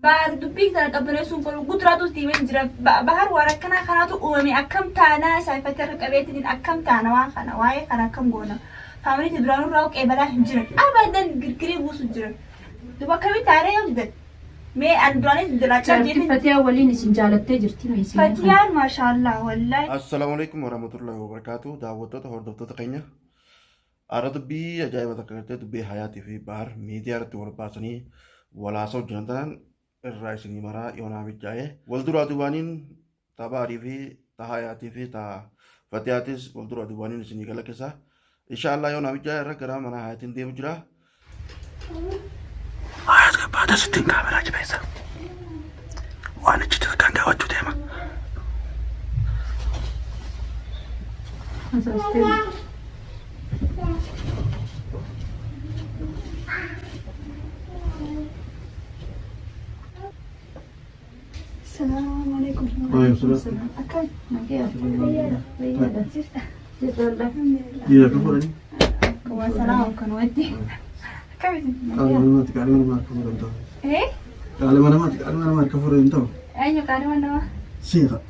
بعد دبيك ترى قبل يسون فلو قدراتو تيمين جرا بحر وركنا خناتو أمي أكم تانا سايفتر قبيتين أكم تانا واخنا واي خنا كم جونا فامري تدرانو راوك إبلا هنجرا أبدا قرقري بوسو جرا دبا كمي تاري يوجد مي أندراني دلاتشا جيتي فتيا ولين سنجالة تجرتي ميسي فتيا ما شاء الله والله. السلام عليكم ورحمة الله وبركاته. دعوتات هردوتات قينة. أراد بي أجايب ذكرت بي حياتي في بحر ميديا رتول باسني ولا صوت جنتان الرئيسني مرا يونا بجاي والدرا دوانين تباري في تحياتي في تا فتياتيس والدرا دوانين سني كلا كسا إن شاء الله يونا بجاي ركرا منا حياتين دي مجرا آيات كبعد ستين كاميرا جبيسا وانا جيت كان كاوتو ديما السلام عليكم. وعليكم السلام. أكل. يا كفرني. كوا سلام كن ودي. كيف ما تكلم أنا ما كفر أنت. إيه؟ كلم أنا ما تكلم أنا ما كفر أنت. أيوة كلام أنا. سيغا.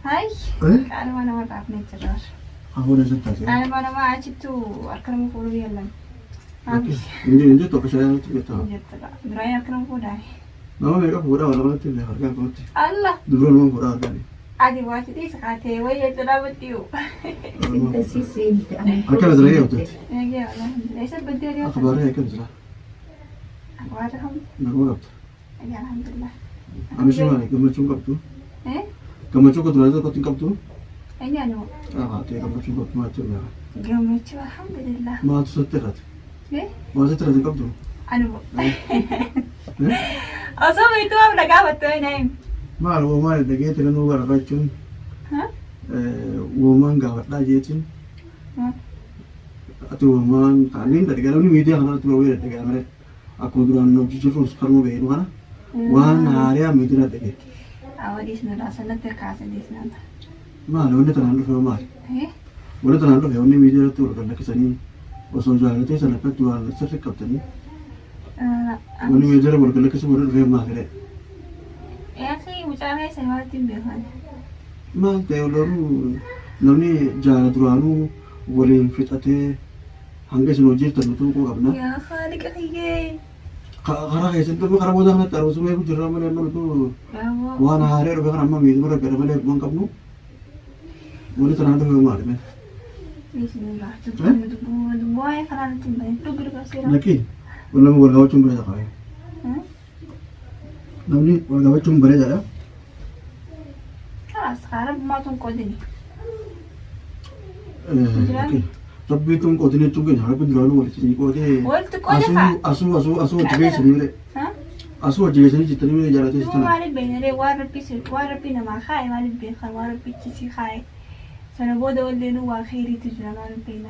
هاي. إيه؟ كلام أنا ما تعرفني تجار. أهون إيش تاسي؟ أنا ما أشيتو أركنه فوري يلا. إنجي تو كشاي تبيتها. دراي أركنه فوري. ما ميرا فورا ولا ما تبي هرجع كنت. الله. دبرون ما فورا هرجعني. عادي واجد إيه سكاتي ويا ترى بديو. سنت سيسي أكل زراعي وتت. نجي والله ليش بدي اليوم. أخبارها كم زرع؟ أخبارهم. نقول أجي الحمد لله. أنا شو مالك كم تشوف كبتو؟ إيه؟ كم تشوف كتر هذا كتير كبتو؟ أجي أنا. تيجي كم تشوف كبتو ما تشوف يا. يوم يتشوف الحمد لله. ما تسترت. إيه؟ ما تسترت كبتو. أنا أصلا itu apa dah kawat tu ini? ما هو ما دقيت لأنه هو ربعتون. ها؟ ومان قاعد لاجيتين. أتو ومان كانين ترى كلامي ميديا خلاص تبغى وير ترى كلامه. أكو دران نوجي جروس كرمو بينو هنا. وان هاريا ميديا ترى. أودي سنة راسنا تكاسة دي سنة. ما لو إنت ترى عنده في مال. إيه؟ ولا ترى عنده في أوني ميديا تقول كنا كسانين. وصل جاهل تيجي سنة كتير جوال سر كابتني. وني ميديا بقول كنا كسب ولا في مال كده. يا أخي مجامع سنوات تبيهان. ما تقولوا لوني جاهل تروانو ولين فتاته هنگس نوجير تنتو كو قبنا. يا خالق أخي. خرا هيسن تو خرا بودا خنا تارو سمي بجرا مله نو تو وانا هاري رو بخنا ما ميد مرا بير مله من قبنو ولي ترى تو ما مال بسم الله دبوا يا خلنا تبين تقول كسيرة لكن ولا مو ورغاو چوم بري دخاي نوني ورغاو چوم بري جالا خلاص خارب ما تنقدني اوكي ربي تم کو دني چوم جھاڑ پہ درانو ولي چي کو دے قلت كل اسو جگہ سني ها اسو جگہ سني جتني میں جالا تے مو مالي بين لي واربي ما خاي مالي بين خان واربي تشي خاي سنة بودا ولي نو خيري تجرا مالي بين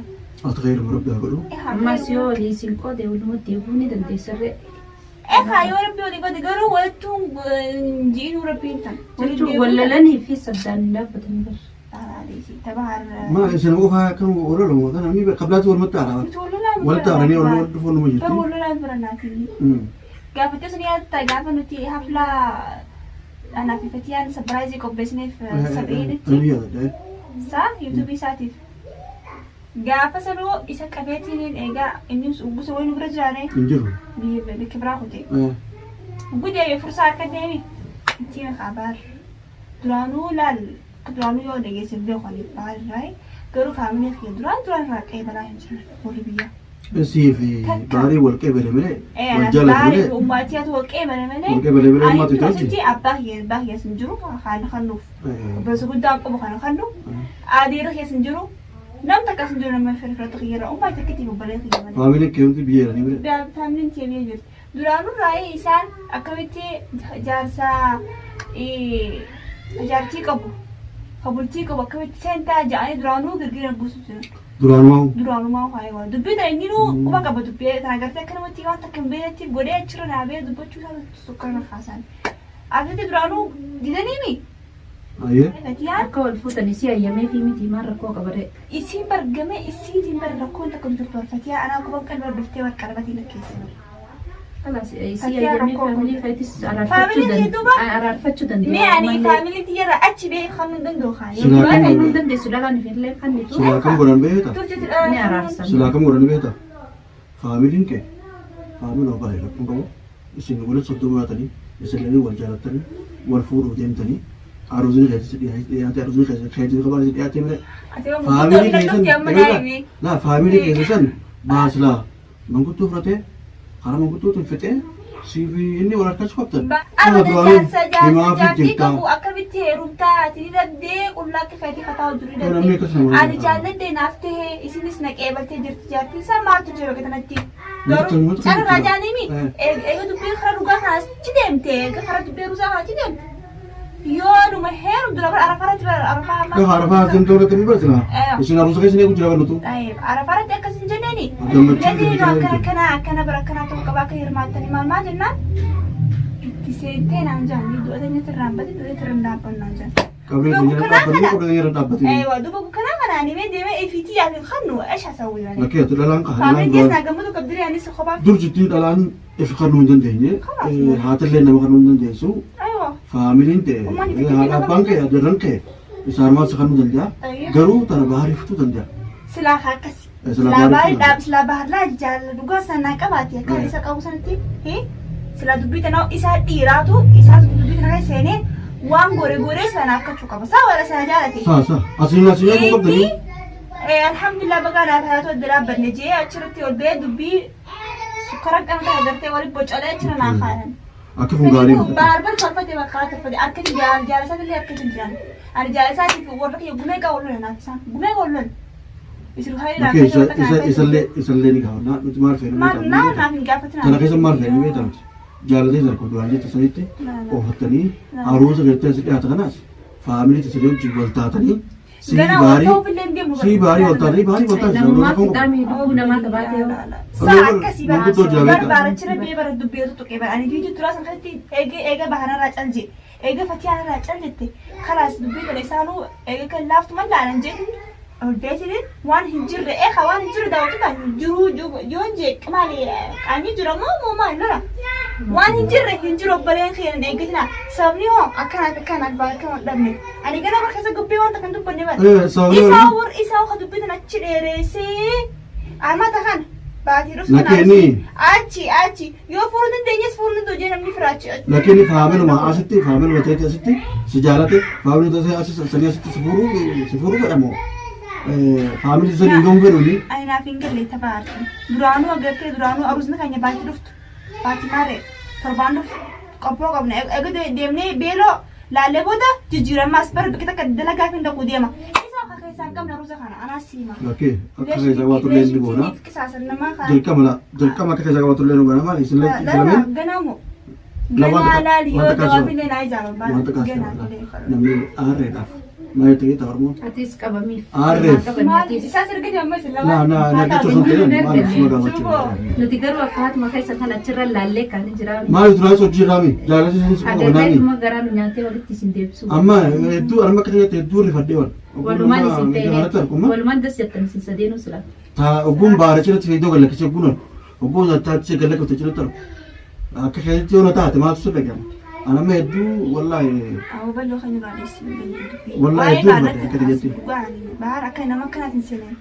اتغير مربي اقولو أما سيو لي سنكو دي ولو تيبوني دندي سر إيه خاي وربي ولي قد قالوا ولتهم جين وربي انت ولا لني في صدان لا بتنبر تبع ما سنو فا كان ولا لو كان مي قبلات ور متى على ولا تعرفني ولا تفون مجي تقول لا برناتي قافت سنيات قافت نتي حفلة أنا في فتيان سبرايزي كوبسني في 70 صح يوتيوب ساتيف قافت سلو إسا كبيتين إيجا الناس وبسوي نبرج عليه انجرو بكبرى خدي وقد يا فرصة أكاديمي أنتي خبر درانو درانو يو دقيقة سبب خالي بعد راي كرو فاميلي في دران راك أي بلا هنجر وليبيا سي في باري والكي بلمني وجالة بلمني وماتيات والكي بلمني ما تتوجه أنتي أباه سنجرو خانوف بس قدام أبو خانوف عادي رخي سنجرو نم تكا سنجرو لما فرق تغيير أم ما تكتي مبالغ في فاميلي كيوم تبيير يعني بلا فاميلي تي بيجر درانو راي إنسان أكملتي جارسا جارتي كبو خبرتي كبو أكملتي سنتا جاني درانو غير بوسو درانو ما هو أيوة دبي ده إني نو كم كبو دبي ترى قرتي كلمة تيوان تكمل تي بدي أشرب نابي دبي شو هذا سكر نخاسان أكيد درانو ديدني مي أيه فتيان كول فوت نسي أيامي في ميتي مرة كوكا بري إسي برجمة إسي دي مرة كنت كنت فتيان أنا كم كان بردفتي وكلمتي لك يسمع خلاص سي Fakkiin أيامي rakkoo فاميلي kun. خيتس Family duuba عرفتشو دندي mee ani family tiyarra achi bee kan danda'u kaa Silaa ما kan كان godhan دندي سودان في الليل خنيتو silaa kam godhan beekta ni araarsan silaa kam godhan beekta faamiliin kee faamilii of baay'ee rakkoon qabu isin walitti soddoma baatanii isinlee wal jaalattanii wal fuudhuuf deemtanii aruusni keessatti dhiyaate aruusni keessatti qabaan dhiyaate mire faamilii keessan laa faamilii keessa san baaslaa manguddoo fudhatee karaa manguddootiin fixee siifi inni wal harkachuu qabtan. Abadan jaartii qabu akkamitti heerumtaa ati dhabdee qullaatti feetii kataa hojii dhabdee ani jaalladhee naaf tahee isinis naqee baltee jirti jaartii isaa maaltu jira kanatti garuu carraa jaanimi eega dubbii karaa dhugaa kanaas achi deemte eega karaa dubbii ruusaa kana achi deemte yoo dhuma heerum dura bara arafaratti bara arafaa Yoo harafaa asin tooratti ni barsiina. Isin aruusa keessa ni gujjira bal'atu. arafaratti akkas hin jenneeni Gammachiisa jedhanii akkana bara akkanaa ta'uu qaba akka hirmaattanii maal jennaan itti seentee naan jaan du'atanii tirraan bate du'atanii tirraan dhaabbannaan jaan. Qabeen keenya dhaabbatanii qabeen keenya dhaabbatanii. Duuba kanaa kanaan himee deemee ifiitii yaafin kannu eeshaa sawwiranii. Bakkee dhalaan Faamilii qahalaan keessaa gammadu qabdiri anis kophaaf. dur jittiin dhalaan if kannuu hin dandeenye haatillee nama kannuu hin dandeessu Aywa. faamiliin ta'e haadha abbaan kee adeerran kee isaan maal isa kannuu danda'a garuu tana baarii fixuu danda'a. Silaa akkasi. Silaa Silaa baarii baarii fixuu dhaab silaa baharlaa jaalala dhugaa sanaa qabaati akka isa qabu sanatti silaa dubbii tanaa isaa dhiiraatu isaa dubbii kana keessa seenee waan goree sana akkachuu qaba saa wala sana jaalate. Saa asiin kun qabdanii. Alhamdulillah bagaa naaf hayatu adda dhaabbanne jee achirratti ol ba'ee dubbii sukkara qabata agartee walitti bocalee achirra naa kaayan. Akka fuugaarii. Barbar tolfate bakka tolfate akkati jaalasaa illee akkati jiran. Ani jaalasaatiif warra kiyya gumee qawwalloon naaf isaan gumee qawwalloon. Isiru hayira isallee ni gaafannaa nuti maal feenu maal naaf hin gaafatina. Kana keessa maal feenu beektamti jaalatee sarko duraan jette sanitti ofattanii aruusa gartee asii dhiyaata kanaas faamilii tisiree wajjin wal taatanii sii baarii wal taatanii baarii wal taatanii namummaa fixaamii dubbuu namaa tabaatee saa akkasii barbaarachira bee bara dubbeetu tuqee bara ani fiitu turaa san keessatti eega bahanarraa calje eega fatiyaanarraa caljette kalaas dubbii kana isaanuu eega kan laaftu mallaanan jeetin beetinin waan hin jirre waan hin jirre daawwatu kan jiruu yoo jeeq maali qaanii jira moo maal lola waan hin jiru obboleen keenan eeggatina sababni hoo akkanaaf baakama dhabne ani gara bara keessa gubbee wanta kan dubbanne bara isaa ka dubbitan achi dheereessee armata kan baatii dhufu achi yoo fuuruu dandeenyes fuuruu danda'u jee namni firaachi lakini faamiluma asitti faamiluma teeti asitti si jaalate faamiluma teeti asitti si fuuruu godhamoo faamilii sanii gahu fedhuuni. Ani naaf hin galle tabaarti. Duraanuu agartee duraanuu aruusni keenya baatii dhuftu. Baatii maaree torbaan dhuftu. Qophoo qabna. Egaa deemnee beeloo laallee booda jijjiiramaas bara biqilaa akka dalagaa fi dhaquu deema. Isa akka keessaa hin qabne aruusa kana anaas siima. Lakkee akka keessaa waa tullee ni boona. Jalqama akka keessaa waa tullee ni boona maali isin lameen. Ganaamu. Ganaa laali yoo dawaafillee naa ijaarama baala. Ganaa namni aareedhaaf. Maal ta'ee taa'armoo? atis qabamiif Aarreef. Isaas erga ammas lama. Naqacha sun ta'e maal suma gaafachuu. nuti garuu akkaatuma keessa kan achirra laallee kan jiraatu Maal turaa hojii raami jaallatee sun suma adeemee qabanaami. dhuma garaa nu nyaatee walitti isin deebisu Amma hedduu arma akka ta'e hedduu rifadhee wal. walumaan isin feene walumaan das jettan isin sadeenuu sila Ogguun baara cirratti iddoo gallakkisee gunan ogguun attaatti gallakkifte cirratti argu. Akka keessatti yoo na taate maaltu sirra gama. Anama hedduu wallaahi. Awwa bal'oo kan jiru adeemsi. Wallaahi hedduu rifadhe akka jettee. Bahar akka nama kanaatiin seenan.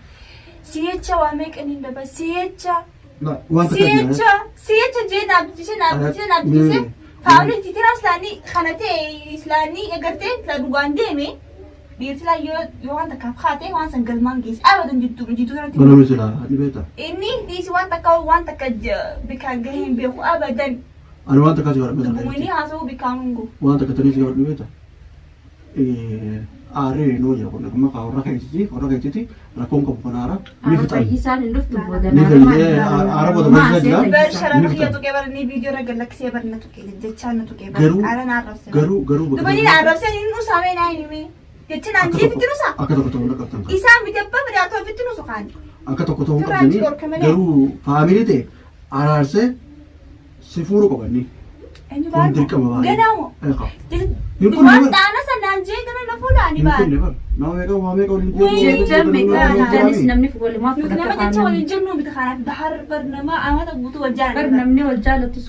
Siyecha waa meeqaniin daba siyecha. Wanta Siyecha jee naabdise. Faamilii titiraa islaanii kana ta'e islaanii egartee dhugaan deeme. Dhiirtilaa yoo waan takkaaf haatee waan san galmaan geesse. Abadan jitu sanatti. Mana misilaa ati beektaa? Inni dhiisi waan takka bikaan gahee hin beeku abadan. Ani waan takkaa si godhamee sana Dubbumni haasa'uu bikaan hungu. waan takka tanii si godhamee beektaa? Aaree noo jira kun amma warra keessatti rakkoon qabu kan aara ni Aara fixan. fayyisaan hin dhuftu booda Ni fayyisee aara booda fayyisee jira. Bar shara kiyya tuqee bar ni viidiyoo irra gallaksee bar na tuqee jechaa na tuqee bar ala na arrabse. Garuu Dubani na arrabse ni nu saamee na himi. Jecha naan jee fitti nusa. akka tokko ta'uu qabdan. Isaan biti abbaa biraatoo fitti nusu kaan. Akka tokko ta'uu qabdanii garuu faamilii ta'e araarsee si fuuruu qabanni. Eenyu Kun dirqama baay'ee. Ganaamu. Eeqa. Waan dhaana sanaan jee gana na fuudhu. fulaani baan. Nama meeqa waa meeqa waliin jecha meeqa janis namni walumaa Nuti nama jecha waliin jennu miti kanaaf bahar bar nama amata guutuu wal bar jaalladha. namni wal jaalatu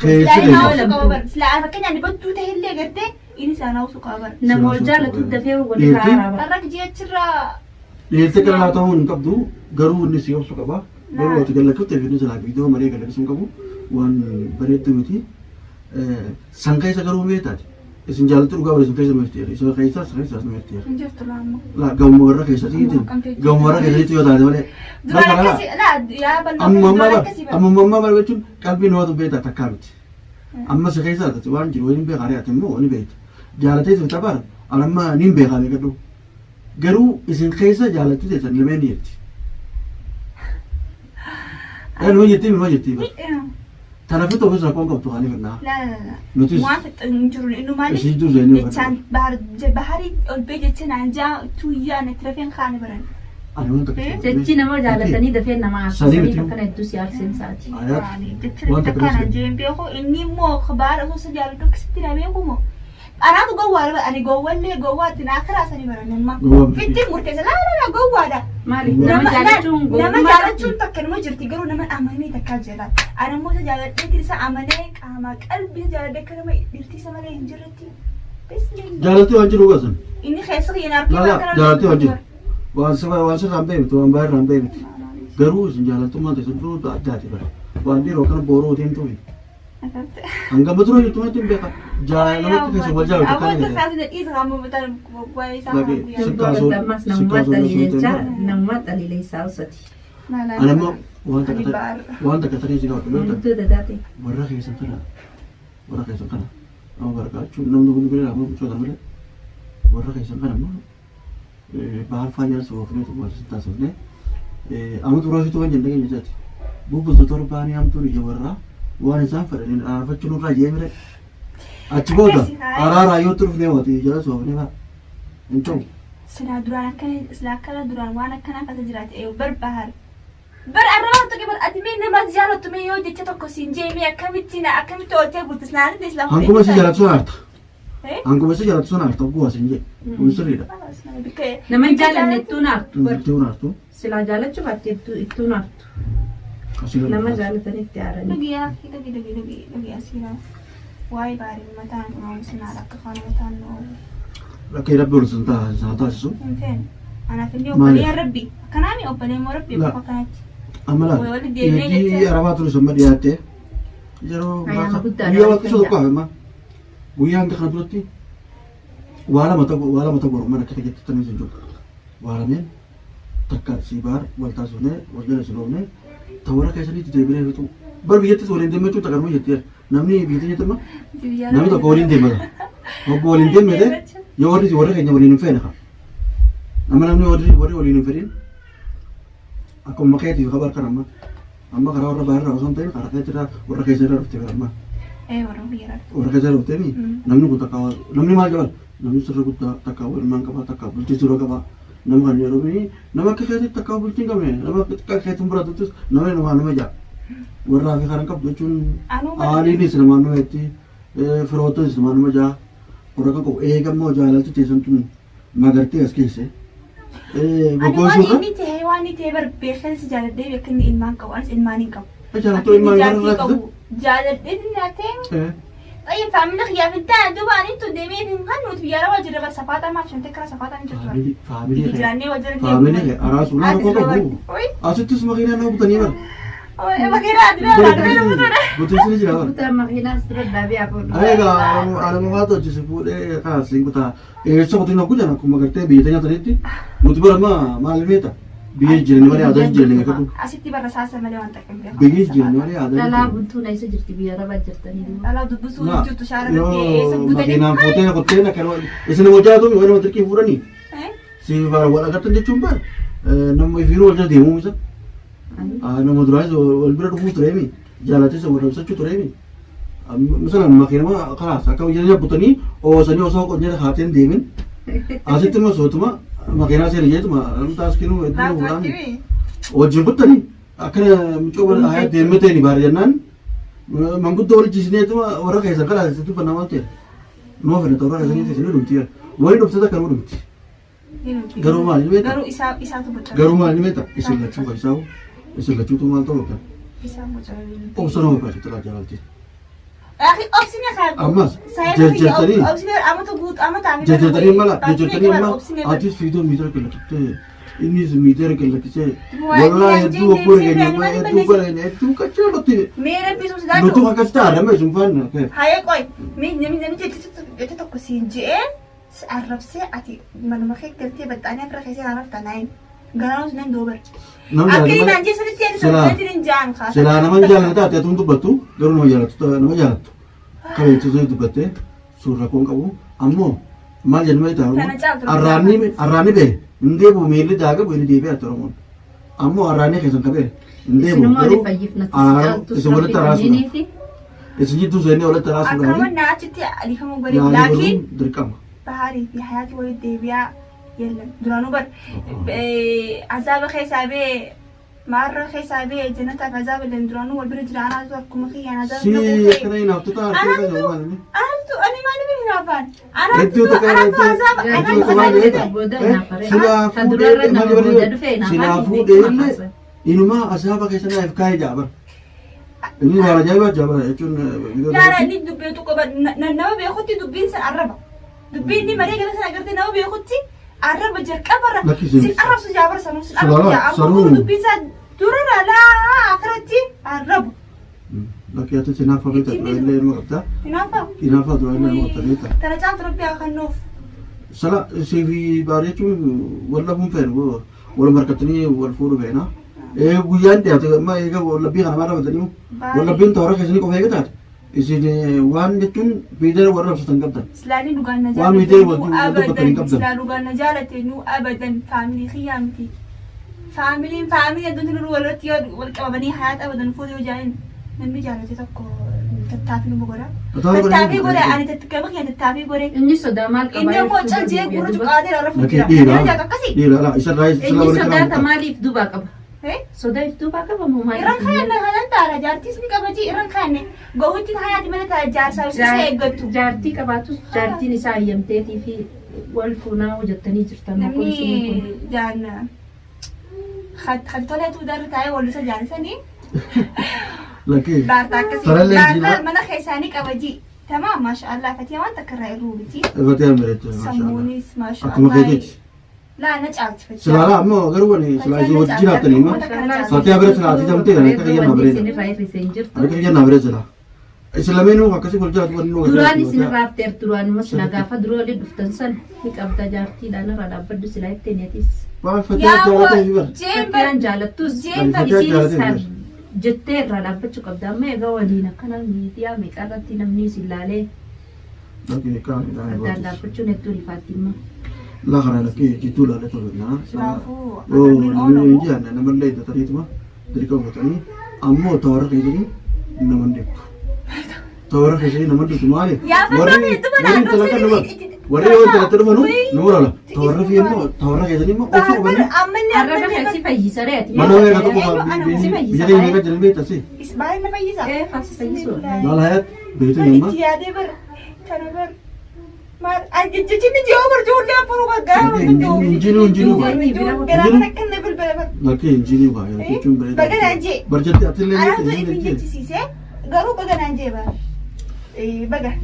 Silaa fakkeenyaaf dhibattuu ta'ellee gartee inni isaan hawwasu qaba bara. nama wal jaalatu dafee wal karaa Dharra jechirraa dhiirte kana ta'uu hin qabdu garuu inni si obsu qaba. Garuu ati gallachuutti fi nuti viidiyoo malee gallachuun qabu waan bareeddu miti. Sangaa isa garuu meetaati. Isin jaalatti dhugaa waliin keessa meerteera. Isa keessaas keessaas meerteera. hin jirtu laamma. Gamoo warra keessatti gamoo warra keessatti yoo taate malee. Duraan akkasii yaa bal'oo Ammammaa barbachuun qalbii namatu beektaa takkaa miti. Amma si keessaa taate waan jiru waliin beekaa re'aate immoo wani beekta. Jaalatee si taphaara anamma niin beekaa beekadhu. Garuu isin keessa jaalatti teessan lameen ni jetti. Numa jettii numa jettii bara. Tanaafuu ta'uu isaa qoon qabdu haali fannaa. Nutis waan fixan jiru inni maali? ishii dur zeenii Jechaan baharii ol bee jecha naan jaa tuyyaan itti rafeen kaane baran. ani waan takka jechi nama jaalatanii dafee nama Sadii aarsanii miti. akkana hedduu si aarsensaati. Jecha takkaan jeen beeku inni immoo baara osoo jaalladhu akkasitti na beeku moo. Anaatu gowwaa ani gowwallee gowwaatti naa karaasanii baran amma. Gowwaa miti. Ittiin murteessa laala gowwaadha. Maaliif nama jaalachuun nama jaalachuun takka nama jirti garuu nama amanee takkaa jira. Ani immoo isa jaaladhee isa amanee qaama qalbii jaaladhee akka nama dhirtiisa malee hin jirretti. jaalatti waan jiru gasan. Inni keessa hin arginu Lala jaalatti waan jiru. Waan sirraan beektu waan baay'ee irraan beektu. Garuu isin jaalattummaan teessan duruu addaati bara. Waan dhiiroo kana booroo otiin tuwi. Hanga maturoo jirtu wanti hin beeka. Namatti keessa wal jaalatu akka inni galee. namummaa dhaliila isaa usati. Ani immoo waan takka tarii si gaafadhu beekta. Namtuu dadaate. Warra keessan kana nama bargaachuun namni kun biraa amma bichoota malee warra keessan kana immoo bahar faayyaa soofnee waliin taasifnee amma xuraasitu kan jennee keenya isaati. Bubbultoota torbaanii hamtuun ija warraa waan isaan fedhaniin dhaabbachuun irraa jeemire achi booda araaraa yoo turufnee waati jala soofnee ba'a hin ta'u. Silaa akkana duraan waan akkanaa kasa jiraate barbahar. Bar arraba tokko bar ati mee nama jaalatu mee yoo jecha tokko siin jeemee akkamitti ooltee bultis naan dees lafa. Hanguma si jaalatu sun aarta. Hanguma si jaalatu sun aarta bu'aa siin jee. Kun sirriidha. Nama hin jaalanne ittuun aartu. Ittuun aartu. Silaa jaalachuu baatte ittuun aartu. Nama jaalatanitti aaranii. Dhugi asiirraa waa'ee baarii mataan oomishinaa akka afaan mataan Lakkee rabbi ol sun taasisu. hin feene. Anaaf illee obboleen rabbi. Akkanaami obboleen moo rabbi La. bakka kanatti. Amma laata eegii arabaa ture sun dhiyaattee yeroo Ayyaana guddaa guyyaa waaqessu tokko hafe amma guyyaa hanga kana duratti waa lama ta'u mana akka jetti tanee sun jiru waa lameen takka siibaar wal taasifnee wal jala siloofnee tawara keessanitti deebinee fixu bar biyyattis waliin deemachuu takkanuma jetteera namni biyyatti jettima namni tokko waliin deemata obbo waliin deemete yoo warri keenya waliin hin feene namni warri waliin hin fedhin akkuma keetiif kabar kan amma karaa warra baay'ee osoo hin ta'in karaa keessa warra keessa irra dhuftee amma warra keessa irra dhuftee namni kun takka namni maal jabal namni sirra guddaa takka ilmaan qaba takka bultii sirra qaba nama kan jedhu nama akka keetiif takka bultii hin qabne nama akka keetiin biraatuttis nama jaa warraa fi karan qabdu jechuun aaliinis namaan nama itti firootas namaan nama jaa warra kan qabu eegammoo jaalaltu teessan tun magartee as keesse. Waan ta'e beekansi jaaladhee beekanni ilmaan qabu anis ilmaan hin qabu. Jaalattuu ilmaan qabu. Jaaladhee dinnaatee. Ayya faamila kiyyaaf hin taane duuba ani tun deemee hin kan nuti biyya rabaa jirra bara safaataa maaf shamtee kara safaataa hin jirtu. Faamilii Jiraannee wajjin faamilii araasuu nama koo qabu. Asittis makiinaa nama butanii bara. Makiinaa adii Butuusni jira bara. Kutaa makiinaa sirra dhaabee hafuudha. Egaa alama faatu hojjese fuudhee kaasiin kutaa eessa kutiin akkuma jiran akkuma gartee biyya nyaatanitti nuti bara maal meeta biyya jiranii malee aadaa jiranii akka dhufu. Asitti bara saasa malee waan takka hin beeku. Biyya jiranii malee aadaa Dhalaa buntuun eessa jirti biyya rabaa jirtanii duuba. Dhalaa dubbisuu jirtu shaara irratti eessa yoo butanii. makiinaan fuutee kottee akka isin hojjaatu yoo nama xiqqii fuudhanii si wal agartan jechuun bara nama ifiiruu wal jala deemuu isa nama duraanis wal bira dhufuu tureemi jaalatis wal dabsachuu tureemi. Misalan makiinama karaas akka biyya butanii oosanii osoo qonyee haateen deemin asitti masootuma makiinaa seera jeetuma namtaas kinuu hedduu fuudhaani wajjin buttanii akkana miccoo wal aayaa deemee ta'ini baara jennaan manguddoo wal jisneetuma warra keessan kalaas itti fannaa waan ta'e noo fedhata warra keessanii teessanii dhumti wayii dhuftee takka nuu dhumti Garuu maali beektaa? Garuu isaatu boca. Garuu maali beektaa? Isin lachuu kan isaa'u isin lachuutu maal ta'uu kan? Isaan boca. Obsa nama baay'ee talaa jaalatti. Akhi obsine kan. Ammas jajjatanii jajjatanii mala jajjatanii mala atis fiidoon miidhara kallattii innis miidhara kallattii walaa hedduu obboo keenya hedduu bara keenya hedduu kachaa lotti Meera bisu sidaa. nutu akkas taa'adha sun faana. Haye qoy namni jecha tokko siin je'ee arrabsee ati manuma kee galtee baxxaanii afra keessee naaf tanaayin garaanus nan doobar. Akka inaan jeesanitti yaadu tokkotti hin jaan kaasa. Silaa nama jaalatu taate atuun dubbattu garuu nama jaalatu kabeechisu dubbattee suuraa koon qabu ammoo maal jedhama ta'u arraanni bee hin deebi'u miilli daaga bu'ee deebi'ee ati oromoon ammoo arraanni keessan qabee hin deebi'u garuu isin walitti araasuudha isin jidduu seenee walitti araasuudha akkama naachitti adiifama godhe laakiin dirqama bahaarii fi hayaatii walitti deebi'aa yallan duraanuu bar azaaba keessaa bee marra keessaa bee jannataaf azaaba illee duraanuu wal bira jira anaatu akkuma kiyyaan azaaba si akkana hinaaftu ta'a harkee kan yoo maalini anaatu ani maaliif hinaafaan anaatu azaaba silaa fuudhee illee inumaa azaaba keessa naaf kaa'ee jaabar inni waan ajaa'ibaa jechuun yaara inni dubbeetu qaba nama beekutti dubbiin san arraba dubbiin inni malee gara sana agartee nama beekutti arraba jalqabarra sin arrabsu jaabar sanuu sin arrabsu jaabar dubbiin san durara laa akhiratti arrabu. Lakkii ati sinaafa beektaa illee ilma qabdaa. Sinaafa dura illee ilma qabdaa beektaa. Tana caaltu rabbi haa kennuuf. Sala siifi baarii jechuun wal dhabuun feenu wal markatanii wal fuudhu feena. Guyyaan dhiyaate amma eega wallabbii kana maal rabatanii wallabbiin toora keessanii qofa eega taate. Isin waan jechuun fiidee warra rabsatan qabdan. Islaanii dhugaan na Waan miidhee wal dubbatanii qabdan. Islaa dhugaan na jaalate nu abadan faamilii kiyyaa miti. Faamiliin addunti nuruu walirratti yoo wal qabamanii hayaat abadan fuudhee yoo jaalin namni jaalate tokko tattaaffii nu godha. Tattaaffii godha ani gama kiyya tattaaffii godhe. Inni sodaa maal qaba? Inni immoo calcee gurra cuqaatee irra fuudhira. Dhiira akkasii. Dhiira isarraa Inni sodaata maaliif duubaa qaba? Sodaa if duubaa qaba moo maaliif? Irraan kaanne halan taara jaartis ni qaba jii irraan kaanne ga'uutti hayaati mana taara jaarsaa isa eeggattu. Jaartii qabaatus jaartiin isaa hayyamteetii fi wal fuunaa hojjettanii jirtan. Namni jaanna. Xaltolee tuudarra taa'ee wallisa jaanisanii. Lakkii. Baartaa akkasii. Baartaa mana keessaanii qaba jii. Tamaam maashaallah fatii waan takka irraa irruu biti. Fatee ameerite Sammuunis akkuma maashaallah. keeteeti. Laa na caalti fatii. Silaala ammoo garuu wani silaa isii wajji jiraattanii ma fatee abira silaatii tamtee kan akka kiyyan abireedha. Akka kiyyan abireedha silaa. Isin lameenuu akkasii wal jiraatu wanni nuuf Duraan isin raafteer duraanumas na gaafa duroolee dhuftan san ni qabda jaartiidhaan irra dhaabbaddu silaa ittiin eetis. Waan fatee jaallatee fi bara. Fakkiyaan jaalattus isinis jettee irraa dhaabbachuu qabda amma egaa waliin akkana miidiyaa meeqarratti namni isin laalee addaan dhaabbachuun hedduu rifaatti immoo. Laa kana lakkii jidduu laalee tolfannaa. Kanaafuu Namni hin jiran namallee hidhataniituma dirqama uffatanii ammoo toora keessanii nama deemtu. Toora keessanii nama deemtu maali? Warri yoo jalatti dhufanu nu lala. Toora fi immoo toora keessanii immoo ofii qabanii. Arraba keessi fayyisa reeti. Mana meeqa tokko biyya keenya meeqa jiran beektas. Baay'ee na fayyisa. Faasi fayyisuu. Maal hayaat beektu yemma. Itti yaadee bara. Kana bara. Maal jijjiirri ji'oo barjoolee afuruu gaggaara. Injinuu. Garaama akka na bilbila bara. Lakkii injinii baay'ee jechuun bareeda. Baganaan jee. Barjatti atillee Anaatu ifi jechisiisee garuu baganaan jee bara.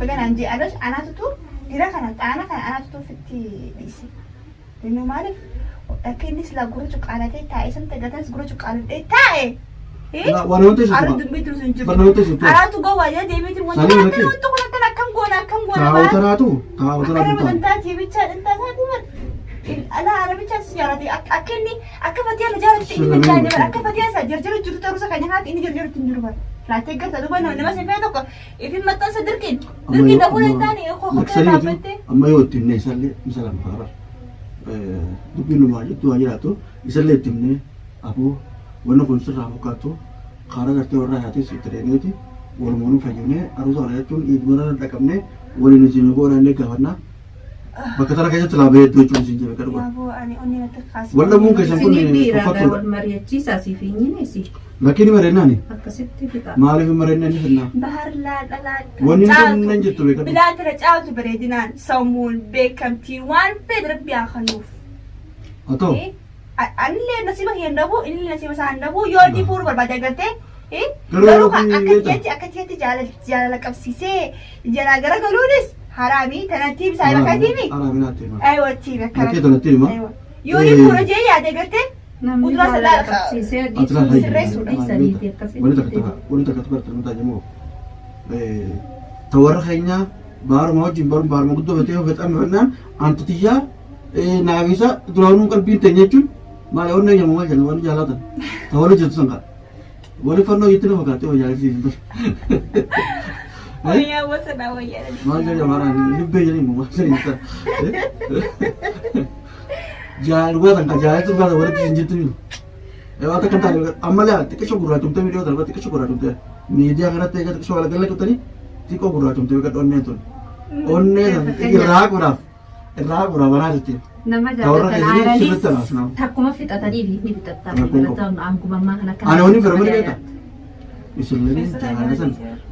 Baganaan jee adas anaatutu dira kana xaana kana anaatutu ofitti dhiise. Inni maaliif akka inni silaa gurra cuqqaalatee taa'ee samte gatanis gurra cuqqaalatee taa'e. Waan wanti isa Ara dubbii tursu hin Barna wanti isa jiru. Araatu gowwaa yaa deemeetiin Sanii wanti nakee. wanti kun akkana akkam goona akkam goona. taa'u Akkana taa'u magantaa tiibichaa dhantaa isaatii bara. Ala arabichaas jaarate akka inni akka fatii ala jaarate inni hin jaanne bara akka fatii isaa jarjara jiru ta'uusa kan nyaata inni jarjarutti hin jiru bara. Laatee garta duba nama sifee tokko ifin maxxansa dirqiin dafuu hin taane kokkee dhaabbattee. amma yoo itti himne isallee isa lama kaaba dubbiin numaa jettu haa jiraatu isallee itti himne aboo wanna kun sirraa fakkaattu karaa gartee warra haatis itti deemeeti walumaan fayyumne aruusa kana jechuun dhiibbarra dhaqabne waliin isin goonanne gaafannaa bakka tana keessatti laabee hedduu jechuun isin jedhe kadhuba. Walla muun keessan kun fakkaatudha. Wal mari'achiisaa siif hin nyineesi. Lakkiin mareennaani Akkasitti fixa. maaliif mareennan ni fennaa Bahar laadhalaa wanni nan jettu beekadhu bilaatira caaltu bareedinaan sammuun beekamtiin waan fedhe rabbi haa kennuuf Atoo. Anillee nasiba hin dhabu inni nasiba isaan dhabu yoo di fuuru barbaade agartee Garuu garuu yoo akkasitti jaalala qabsiisee jalaa gara galuunis haraami tanatti bisaa bakkatiimi Araaminaatti hima. ayiwatti Bakkee bakkana tanatti hima. yoo di fuura jee yaade agartee namni Kuduraa jaalala salaa qabsiisee Atilaan dhiisuu sirreessuudha. dhiisaniiti akkasitti. Wani takka takka nuti ajamu. Tawarra keenya baaruma wajjin baaruma guddoo fatee hojjetan fannaan antitiyyaa naafisa duraanuu qalbiin ta'e jechuun maal onnee jedhamu maal jedhama wani jaalatan. Tawala jettu san kaa. Wani fannoo jetti na fakkaatee hojii jaalisiisu. wayyaa wasanaa wayyaa Maal jedhama maaraan libbee jedhamu maal jedhama. Jaalwatan ka jaalatu baata walitti hin jirtu. Wanta kan taane ammallee xiqqoo gurraachumtee miidiyoo darba xiqqoo gurraachumtee miidiyaa kanatti egaa xiqqoo galgala kuttanii xiqqoo gurraachumtee egaa onnee tun. Onnee irraa guraaf banaa jirti. Nama Tawarra jaalatan keessatti sirriitti aaranis anaaf nama. takkuma fixatanii fi ni fixattaa Rakkoon qabu. fixatan aangumammaa kana kan Ani wani firamanii beekta. Isullee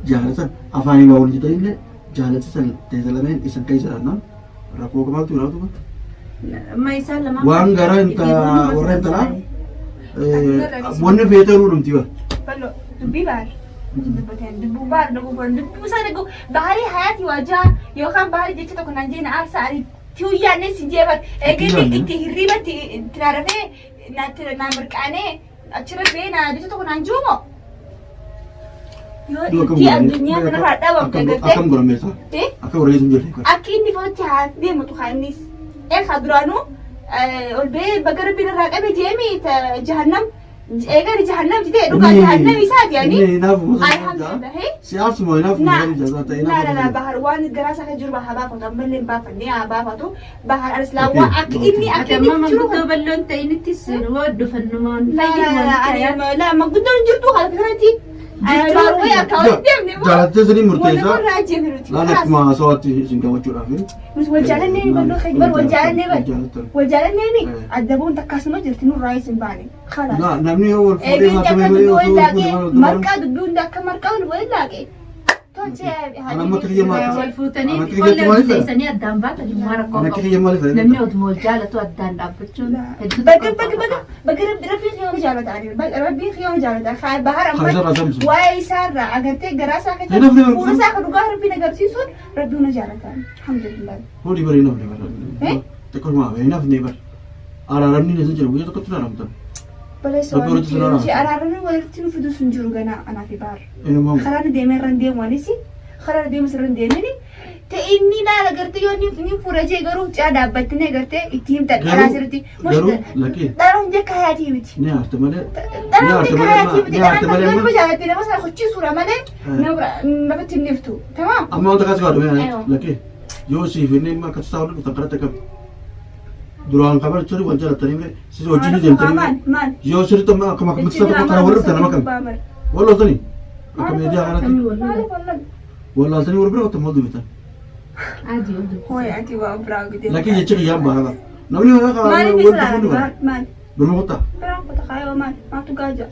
jaalatan afaanii waa wal jitanii jaalatisan teessalameen isan keessa jiraannaan rakkoo qabaatu jiraatu. amma isaan lamaan Waan garaa warra intalaa wanni feetee nuudhumti bara. ballo dubbii baari dubbuu baari dubbuu isaa dhaguu baarii hayaati waajaa yookaan baarii jecha tokko naan jee na aarsaa ani tiyyaanis hin jeebar eegalli itti hirribatti itti naarafee naan mirqaanee achirra bee na jecha tokko naan juumo yoo itti addunyaa kanarraa dhabamte gartee Akkam godhameessa? Akka warreessu hin jirre. akka inni fa'aatti haa deematu haa innis eegaa duraanuu ol bee baga rabbiin irraa qabe jeemi jahannam eegani jahannam jitee dhugaa jahannam isaati yaani alhamdulillah Siyaasni moo inaaf muuzanii jaasaa ta'e لا لا لا بحر وان جراسة كجور بحر بافا تملين بافا نيا بافا تو بحر الإسلام وأك إني ati أكيد amma جرو manguddoo balloon ta'inittis waddu fannumaan لا fayyadu لا walitti لا ayaatu. لا ما قدر جرتو خالد فرنتي أنا باروي أكاونت ديمني jaalattee sanii murteessaa ولا راجع فرنتي laan akkuma haasawaatti isin gammachuudhaaf مش وجالني بلو خجبر وجالني بل jaalattan. وجالني مي أدبون تكاسمة جرتنو رايس باني خلاص Namni yoo wal fuudhee إيه haa بنت ta'e كده malee وين osoo لاقي fuudhee مركا دبون داك مركا وين لاقي Ana amma kiyya maal- wal fuutanii Ana fi kiyya qollee maaliif murteessanii addaan baatan immoo rakkoo Ana qabu. kiyya maaliif Namni otuma wal jaalatu addaan dhaabbachuun hedduu بقى tokko بقى qaba. بقى بقى ربي خيام جالت عليه بقى ربي خيام جالت خاي بحر Kan أمبر isa rasamsu. واي سار أجرتي جراسة Enough كده never فورا come. ساكن وقاه ربي نجار سيسون ربي ونجارة الحمد لله Horii barii naaf ni bara. Xiqqoo maa bahee naaf ni bara. Araaramni ni jira guyyaa tokkotti araaramtan. بلا ربي ورد سنارة. سوالي أرارني ولكن في دوس نجرو جنا أنا في بار Eenyummaa خلنا ديمين رنديم وانيسي خلنا ديم سرن ديمني تإني نا لقرتي يوني فيني فرجة قرو جادا بتني قرتي إتيم تكرا سرتي مش garuu lakkee دارون جك حياتي بتي ni haarte malee دارون جك حياتي بتي ni haarte أنا malee كمان amma بجالتي أنا بس أخذ شيء صورة مالي نبغى نفتو تمام amma wanta kaas gaadhu mee Aywa. lakkee yoo siif inni amma akka tasaa waliin kan kadhate qabu duraan qabar turi wal jalattanii mee sis wajjin ni deemtanii مان mee مان yoo sirriitti amma akkuma akka tasaa tokko karaa warra nama kam wal loltanii akka miidiyaa kanatti wal loltanii warra bira otoo mal dubitan Adii oduu. هو أنتي وأبراغ دي lakkee jecha kiyyaan baara namni waan akka ماني wal بيسرع dubbatu bara مان birma kuttaa برام بتخيل مان ما تقاجع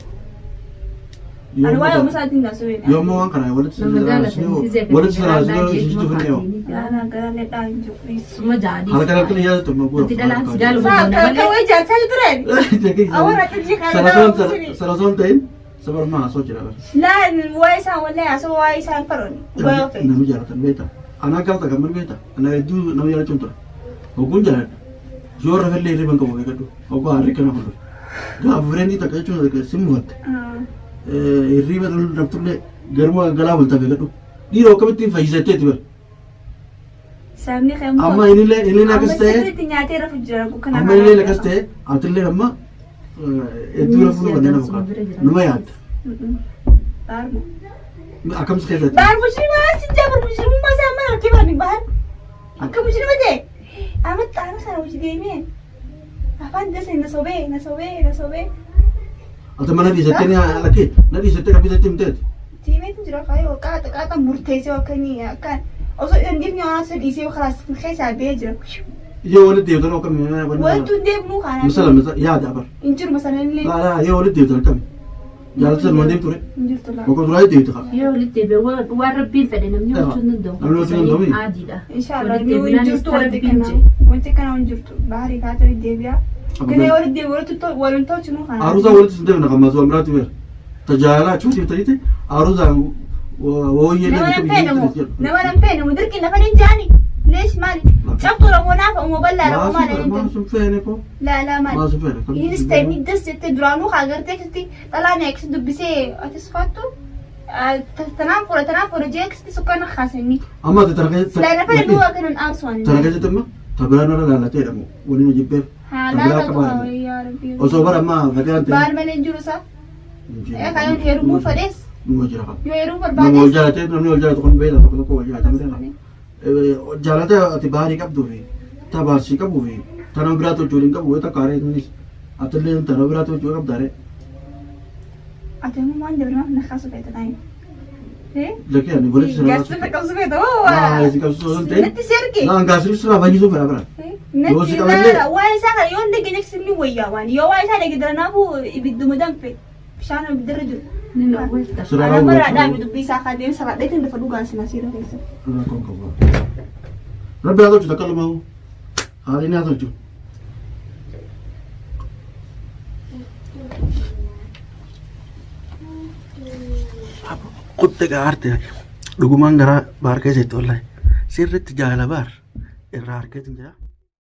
yoo أنا وايد amma مساعدين ناسوين yoo amma waan kana walitti Nama jaalatan sirraasnee walitti sirraasnee hojii dhufnee yoo أنا قال لي داين جوكريس Suma jaadii. harka harka yaa ta'u mabuura Ati dhalaan si jaalu سا godhana malee. كوي جال سال ترين أول تجي خير Sarasoon ta'in sabar maa soo jira bara. لا وايسان ولا أسوى وايسان فروني ويوفي Namni jaalatan beeta. Anaa galta gammal beeta. Ana hedduu nama jaalachuun tura. Hogguun jaaladha. Yoo rafallee hirriban qabu beekadhu. Hogguu harri kana fuudhu. Gaafa fireenii takka jechuun simmuufatte. Hirriba naftullee garuma galaa bulta beekadhu. Dhiira akkamittiin fayyisattee bara. سامني خير Amma inni akkas ta'e سيرتي نياتي رفع جرا كنا amma inni akkas ta'e atillee amma hedduu rafuun kanneen nama qabu. Nama yaadda. بارمو Akkamsi keessatti. بارمو شنو ما سجابر مش ما سامع كيف أنا بار أكمل شنو بدي أمت أنا سأنا وش ديمين أفان دس نسوبي Ati mana dhiisattee ni lakkee na dhiisattee qabbisattee himteeti. تيمين تجرا خايو كاتا مرتيسي وكني كان أصلا عندي أنا سديسي وخلاص في خيسة بيجرا Yoo walitti deebtan akkam وانتو ديبنو خانا misala yaada bara. انجر مثلا اللي Laa yoo walitti deebtan akkami. Jaalatan waan deemtu re. انجرت لا Bakka duraa deebtu qaba. Yoo walitti deebi'e waan rabbiin fedhe namni hojjechuun danda'u. Namni hojjechuun danda'u miti. Adiidha. إن شاء الله Walitti نيو deebi'naanis انجرتو ولا rabbiin كنا jedhe. وانت كنا انجرتو بحري كاتر الديبيا Kena orang dia orang tahu cuma kan. Arusa wali sendiri nak masuk amrati ber. Tajala cuci tadi arusa woye nama nampe nama derki nama ninjani. ليش مالي؟ شفتوا لو منافع ومبلع لو مالي انت. ما سنفيني كو. لا مالي. ما سنفيني. ini stay ni des تدرانو خاطر تكستي طلع نكس دبسي اتسفاتو تنام فور جيكستي سكان خاسني. أما تتركي. لا أنا فعلا هو كان أرسل. تركي تما تبرنا لا تيرمو وني نجيب. لا يا ربي. وصبر ما فكان. بار مالين جلوسا. إيه كايون هيرمو فريس. مجرها. يهرمو بربادس. نموجات نموجات تكون بيدا تكون كوجات مثلا. جالته أتباري كبدوه تبارسي كبوه تنابراتو جورين كبوه تكاره نيس أتلين تنابراتو جورب داره أتهم ما عندي برا نخاسو بيت الآن إيه لكن أنا بقول لك جالس نخاسو بيت هو إذا كنت سويت نتي سيركي لا أنقاسي سلا فاني سوف أبرا نتي لا واي ساعة يوم دقي نكسبني ويا واني يو واي ساعة قدر نابو يبدو مدام في شانو بدرجة أنا مرة نام بدبي ساعة دين ساعة دين دفعوا قاس ناسيره كيسه أنا كم كبار ربي هذا جدا كلمه هذا هذا جو كنت قاعد دعومان غرا بار كيسة والله سيرت جاهلا بار الرار كيسة